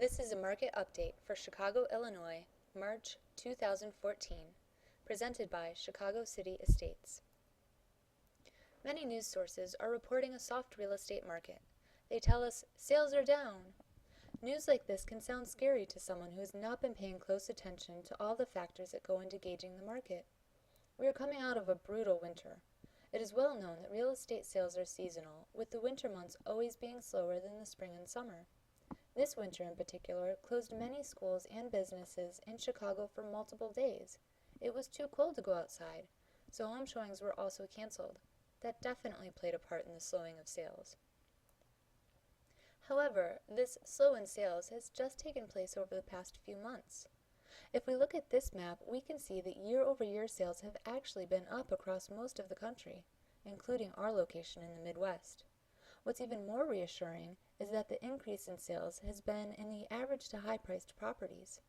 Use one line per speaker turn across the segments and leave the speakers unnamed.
This is a market update for Chicago, Illinois, March 2014, presented by Chicago City Estates. Many news sources are reporting a soft real estate market. They tell us sales are down. News like this can sound scary to someone who has not been paying close attention to all the factors that go into gauging the market. We are coming out of a brutal winter. It is well known that real estate sales are seasonal, with the winter months always being slower than the spring and summer. This winter in particular closed many schools and businesses in Chicago for multiple days. It was too cold to go outside, so home showings were also canceled. That definitely played a part in the slowing of sales. However, this slow in sales has just taken place over the past few months. If we look at this map, we can see that year-over-year sales have actually been up across most of the country, including our location in the Midwest. What's even more reassuring is that the increase in sales has been in the average to high-priced properties.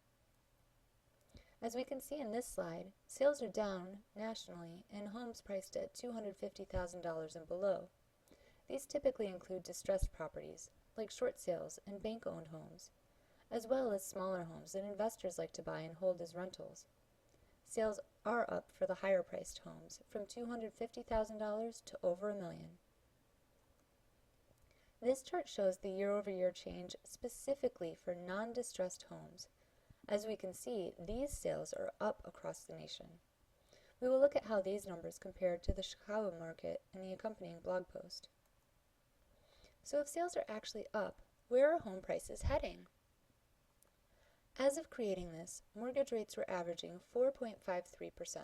As we can see in this slide, sales are down nationally in homes priced at $250,000 and below. These typically include distressed properties, like short sales and bank-owned homes, as well as smaller homes that investors like to buy and hold as rentals. Sales are up for the higher-priced homes, from $250,000 to over $1 million. This chart shows the year-over-year change specifically for non-distressed homes. As we can see, these sales are up across the nation. We will look at how these numbers compare to the Chicago market in the accompanying blog post. So if sales are actually up, where are home prices heading? As of creating this, mortgage rates were averaging 4.53%.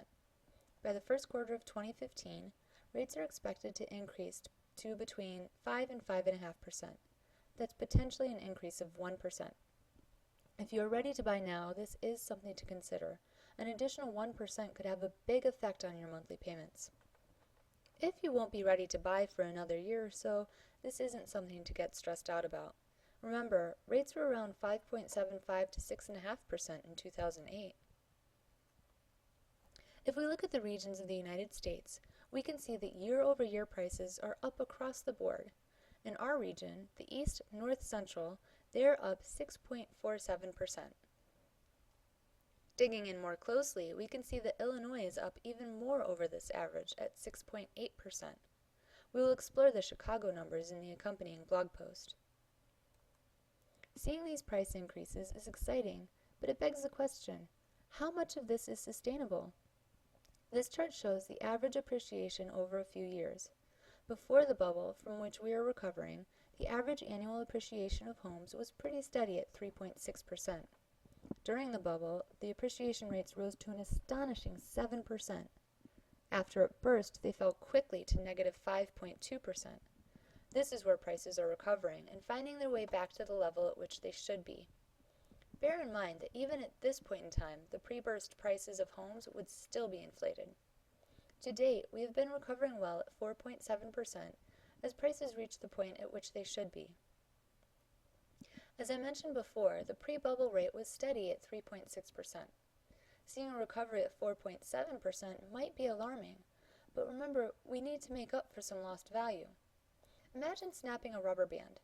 By the first quarter of 2015, rates are expected to increase to between 5 and 5.5%. That's potentially an increase of 1%. If you are ready to buy now, this is something to consider. An additional 1% could have a big effect on your monthly payments. If you won't be ready to buy for another year or so, this isn't something to get stressed out about. Remember, rates were around 5.75 to 6.5% in 2008. If we look at the regions of the United States, we can see that year-over-year prices are up across the board. In our region, the East North Central, they're up 6.47%. Digging in more closely, we can see that Illinois is up even more over this average at 6.8%. We will explore the Chicago numbers in the accompanying blog post. Seeing these price increases is exciting, but it begs the question, how much of this is sustainable? This chart shows the average appreciation over a few years. Before the bubble, from which we are recovering, the average annual appreciation of homes was pretty steady at 3.6%. During the bubble, the appreciation rates rose to an astonishing 7%. After it burst, they fell quickly to negative 5.2%. This is where prices are recovering and finding their way back to the level at which they should be. Bear in mind that even at this point in time, the pre-burst prices of homes would still be inflated. To date, we have been recovering well at 4.7% as prices reach the point at which they should be. As I mentioned before, the pre-bubble rate was steady at 3.6%. Seeing a recovery at 4.7% might be alarming, but remember, we need to make up for some lost value. Imagine snapping a rubber band.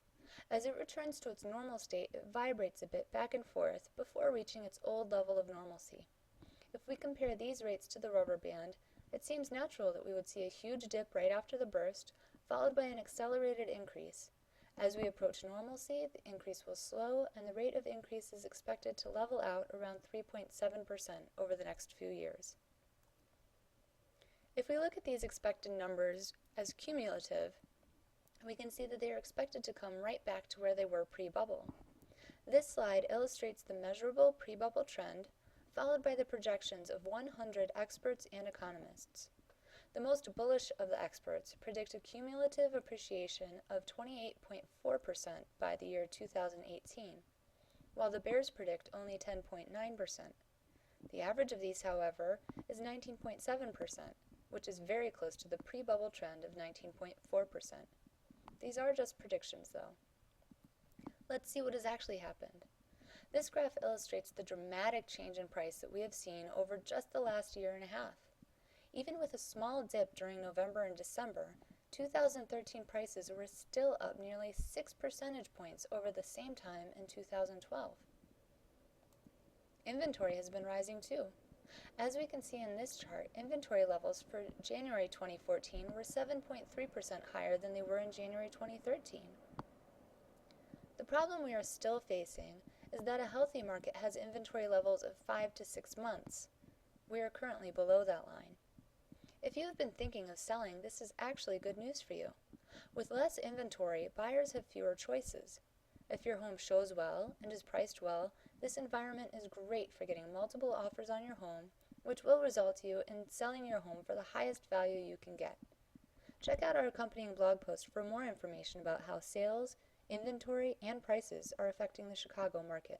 As it returns to its normal state, it vibrates a bit back and forth before reaching its old level of normalcy. If we compare these rates to the rubber band, it seems natural that we would see a huge dip right after the burst, followed by an accelerated increase. As we approach normalcy, the increase will slow, and the rate of increase is expected to level out around 3.7% over the next few years. If we look at these expected numbers as cumulative, we can see that they are expected to come right back to where they were pre-bubble. This slide illustrates the measurable pre-bubble trend, followed by the projections of 100 experts and economists. The most bullish of the experts predict a cumulative appreciation of 28.4% by the year 2018, while the bears predict only 10.9%. The average of these, however, is 19.7%, which is very close to the pre-bubble trend of 19.4%. These are just predictions, though. Let's see what has actually happened. This graph illustrates the dramatic change in price that we have seen over just the last year and a half. Even with a small dip during November and December, 2013 prices were still up nearly 6 percentage points over the same time in 2012. Inventory has been rising too. As we can see in this chart, inventory levels for January 2014 were 7.3% higher than they were in January 2013. The problem we are still facing is that a healthy market has inventory levels of 5 to 6 months. We are currently below that line. If you have been thinking of selling, this is actually good news for you. With less inventory, buyers have fewer choices. If your home shows well and is priced well, this environment is great for getting multiple offers on your home, which will result you in selling your home for the highest value you can get. Check out our accompanying blog post for more information about how sales, inventory, and prices are affecting the Chicago market.